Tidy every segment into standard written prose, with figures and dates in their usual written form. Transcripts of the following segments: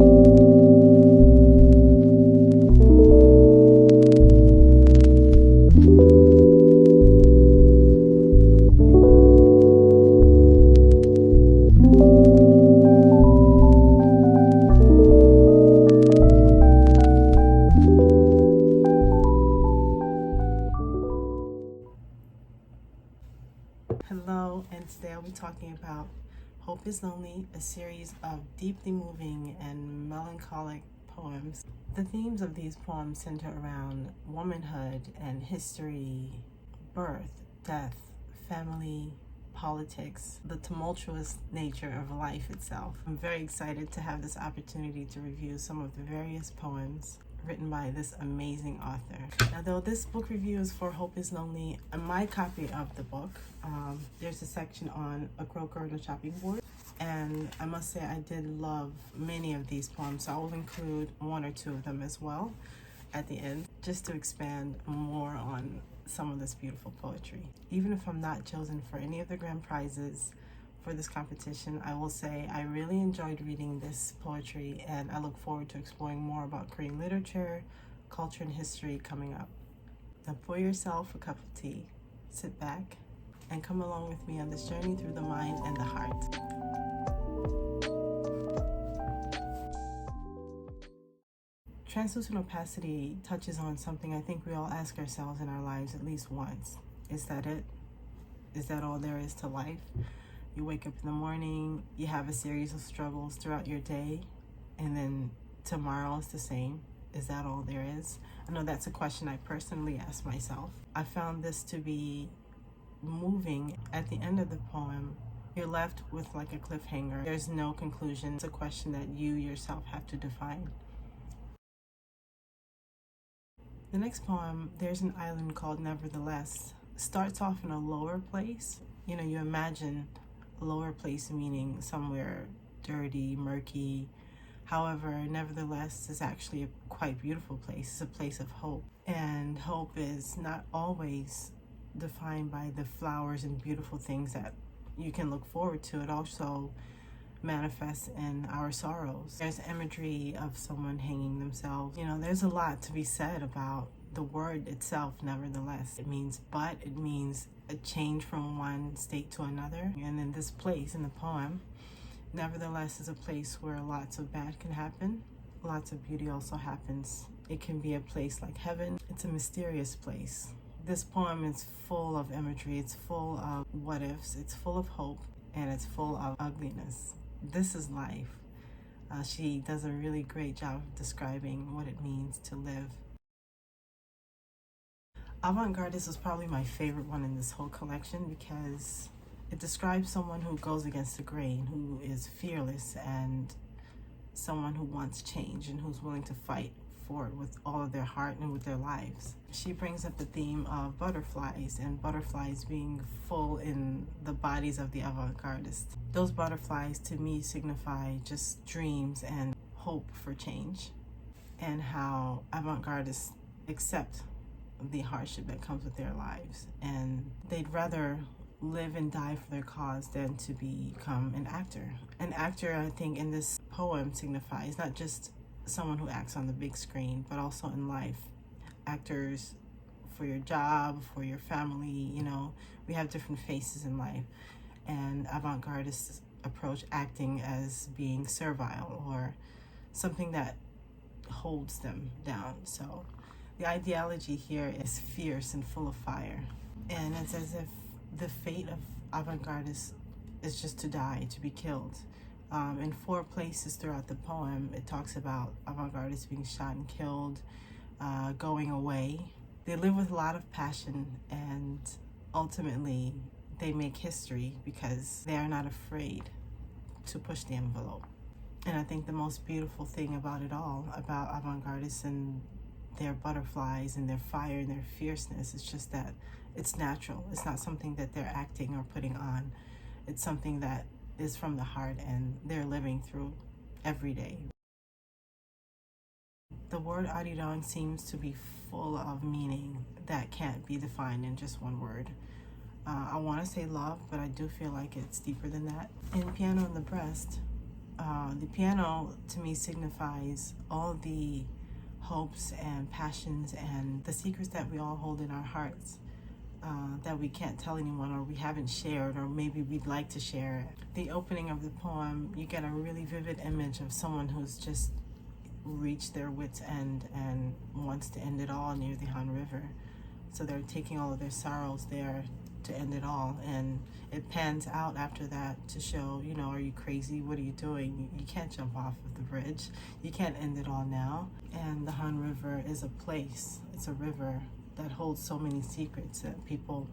Hello, and today I'll be talking about Hope is Lonely, a series of deeply moving and melancholic poems. The themes of these poems center around womanhood and history, birth, death, family, politics, the tumultuous nature of life itself. I'm very excited to have this opportunity to review some of the various poems written by this amazing author. Now, though this book review is for Hope is Lonely, in my copy of the book, there's a section on a croaker and a chopping board. And I must say I did love many of these poems, so I will include one or two of them as well at the end, just to expand more on some of this beautiful poetry. Even if I'm not chosen for any of the grand prizes for this competition, I will say I really enjoyed reading this poetry, and I look forward to exploring more about Korean literature, culture, and history coming up. Now pour yourself a cup of tea, sit back, and come along with me on this journey through the mind and the heart. Translucent opacity touches on something I think we all ask ourselves in our lives at least once. Is that it? Is that all there is to life? You wake up in the morning, you have a series of struggles throughout your day, and then tomorrow is the same. Is that all there is? I know that's a question I personally ask myself. I found this to be moving. At the end of the poem, you're left with like a cliffhanger. There's no conclusion. It's a question that you yourself have to define. The next poem, There's an Island Called Nevertheless, starts off in a lower place. You know, you imagine lower place meaning somewhere dirty, murky. However, nevertheless is actually a quite beautiful place. It's a place of hope. And hope is not always defined by the flowers and beautiful things that you can look forward to. It also manifests in our sorrows. There's imagery of someone hanging themselves. You know, there's a lot to be said about the word itself, nevertheless. It means but, it means a change from one state to another. And in this place in the poem, nevertheless is a place where lots of bad can happen. Lots of beauty also happens. It can be a place like heaven. It's a mysterious place. This poem is full of imagery. It's full of what ifs. It's full of hope, and it's full of ugliness. This is life. She does a really great job of describing what it means to live. Avant-Gardist is probably my favorite one in this whole collection because it describes someone who goes against the grain, who is fearless, and someone who wants change and who's willing to fight for it with all of their heart and with their lives. She brings up the theme of butterflies, and butterflies being full in the bodies of the avant-gardists. Those butterflies to me signify just dreams and hope for change, and how avant-gardists accept the hardship that comes with their lives, and they'd rather live and die for their cause than to become an actor. An actor, I think, in this poem signifies not just someone who acts on the big screen, but also in life. Actors for your job, for your family, you know, we have different faces in life, and avant-gardists approach acting as being servile or something that holds them down. So the ideology here is fierce and full of fire, and it's as if the fate of avant-gardists is just to die, to be killed. In 4 places throughout the poem, it talks about avant-gardists being shot and killed, going away. They live with a lot of passion, and ultimately they make history because they are not afraid to push the envelope. And I think the most beautiful thing about it all, about avant-gardists and their butterflies and their fire and their fierceness, is just that it's natural. It's not something that they're acting or putting on. It's something that is from the heart and they're living through every day. The word arirang seems to be full of meaning that can't be defined in just one word. I want to say love, but I do feel like it's deeper than that. In Piano in the Breast, The piano to me signifies all the hopes and passions and the secrets that we all hold in our hearts, that we can't tell anyone, or we haven't shared, or maybe we'd like to share it. The opening of the poem, you get a really vivid image of someone who's just reached their wits' end and wants to end it all near the Han River. So they're taking all of their sorrows there to end it all, and it pans out after that to show, you know, are you crazy? What are you doing? You can't jump off of the bridge. You can't end it all now. And the Han River is a place, it's a river that holds so many secrets that people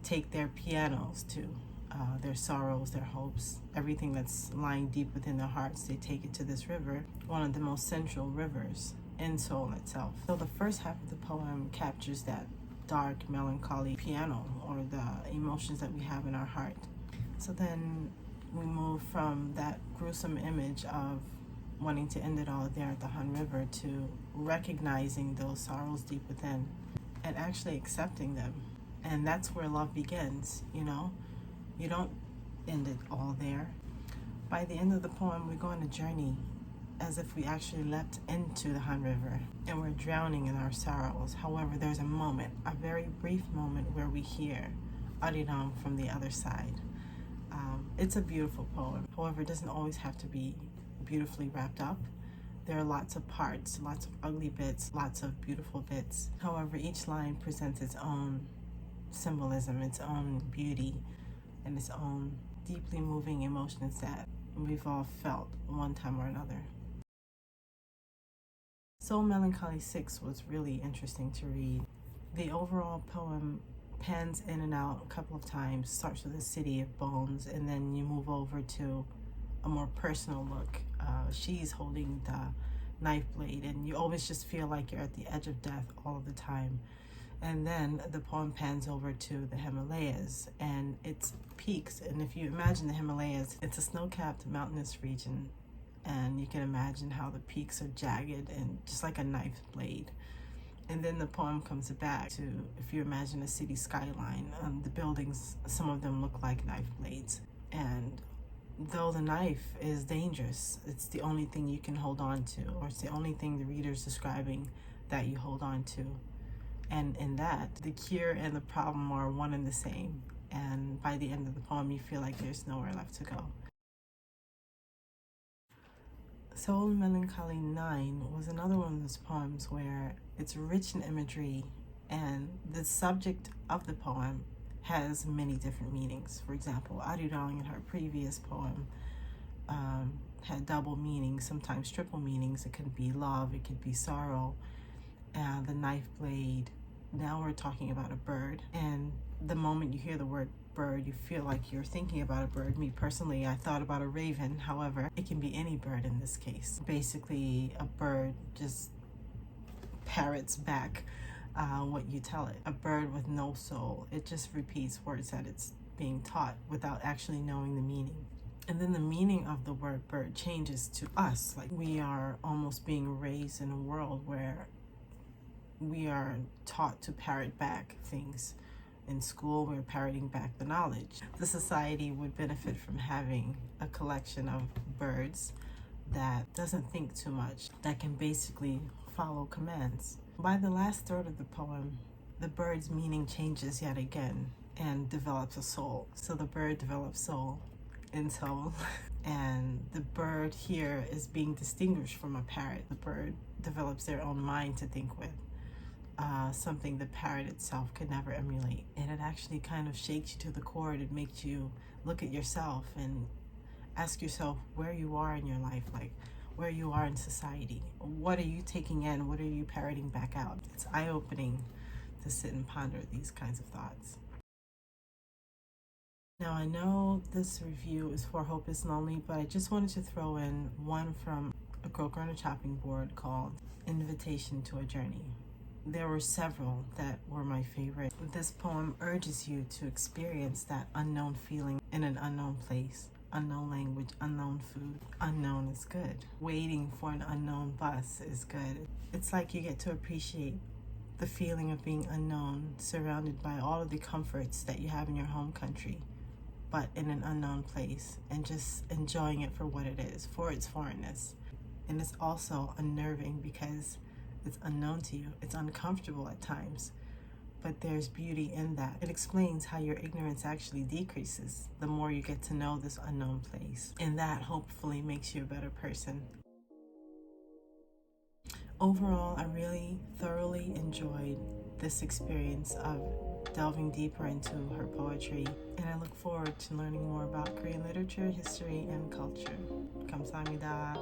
take their pianos to, their sorrows, their hopes, everything that's lying deep within their hearts, they take it to this river, one of the most central rivers in Seoul itself. So the first half of the poem captures that dark, melancholy piano, or the emotions that we have in our heart. So then we move from that gruesome image of wanting to end it all there at the Han River to recognizing those sorrows deep within and actually accepting them. And that's where love begins, you know? You don't end it all there. By the end of the poem, we go on a journey as if we actually leapt into the Han River and we're drowning in our sorrows. However, there's a moment, a very brief moment, where we hear Arirang from the other side. It's a beautiful poem. However, it doesn't always have to be beautifully wrapped up. There are lots of parts, lots of ugly bits, lots of beautiful bits. However, each line presents its own symbolism, its own beauty, and its own deeply moving emotions that we've all felt one time or another. Soul Melancholy 6 was really interesting to read. The overall poem pans in and out a couple of times, starts with a city of bones, and then you move over to a more personal look. She's holding the knife blade, and you always just feel like you're at the edge of death all of the time. And then the poem pans over to the Himalayas and its peaks. And if you imagine the Himalayas, it's a snow-capped mountainous region, and you can imagine how the peaks are jagged and just like a knife blade. And then the poem comes back to, if you imagine a city skyline, the buildings, some of them look like knife blades. And though the knife is dangerous, it's the only thing you can hold on to, or it's the only thing the reader's describing that you hold on to. And in that, the cure and the problem are one and the same. And by the end of the poem, you feel like there's nowhere left to go. Soul Melancholy 9 was another one of those poems where it's rich in imagery, and the subject of the poem has many different meanings. For example, Arirang in her previous poem had double meanings, sometimes triple meanings. It could be love, it could be sorrow, the knife blade. Now we're talking about a bird, and the moment you hear the word bird, you feel like you're thinking about a bird. Me personally, I thought about a raven. However, it can be any bird in this case. Basically, a bird just parrots back what you tell it. A bird with no soul. It just repeats words that it's being taught without actually knowing the meaning. And then the meaning of the word bird changes to us. Like, we are almost being raised in a world where we are taught to parrot back things. In school, we're parroting back the knowledge. The society would benefit from having a collection of birds that doesn't think too much, that can basically follow commands. By the last third of the poem, the bird's meaning changes yet again and develops a soul. So the bird develops soul in soul. And the bird here is being distinguished from a parrot. The bird develops their own mind to think with. Something the parrot itself could never emulate. And it actually kind of shakes you to the core. It makes you look at yourself and ask yourself where you are in your life, like where you are in society. What are you taking in? What are you parroting back out? It's eye-opening to sit and ponder these kinds of thoughts. Now, I know this review is for Hope is Lonely, but I just wanted to throw in one from A Croaker on a Chopping Board called Invitation to a Journey. There were several that were my favorite. This poem urges you to experience that unknown feeling in an unknown place. Unknown language, unknown food. Unknown is good. Waiting for an unknown bus is good. It's like you get to appreciate the feeling of being unknown, surrounded by all of the comforts that you have in your home country. but in an unknown place, and just enjoying it for what it is, for its foreignness. And it's also unnerving because it's unknown to you. It's uncomfortable at times, but there's beauty in that. It explains how your ignorance actually decreases the more you get to know this unknown place. And that hopefully makes you a better person. Overall, I really thoroughly enjoyed this experience of delving deeper into her poetry, and I look forward to learning more about Korean literature, history, and culture. 감사합니다.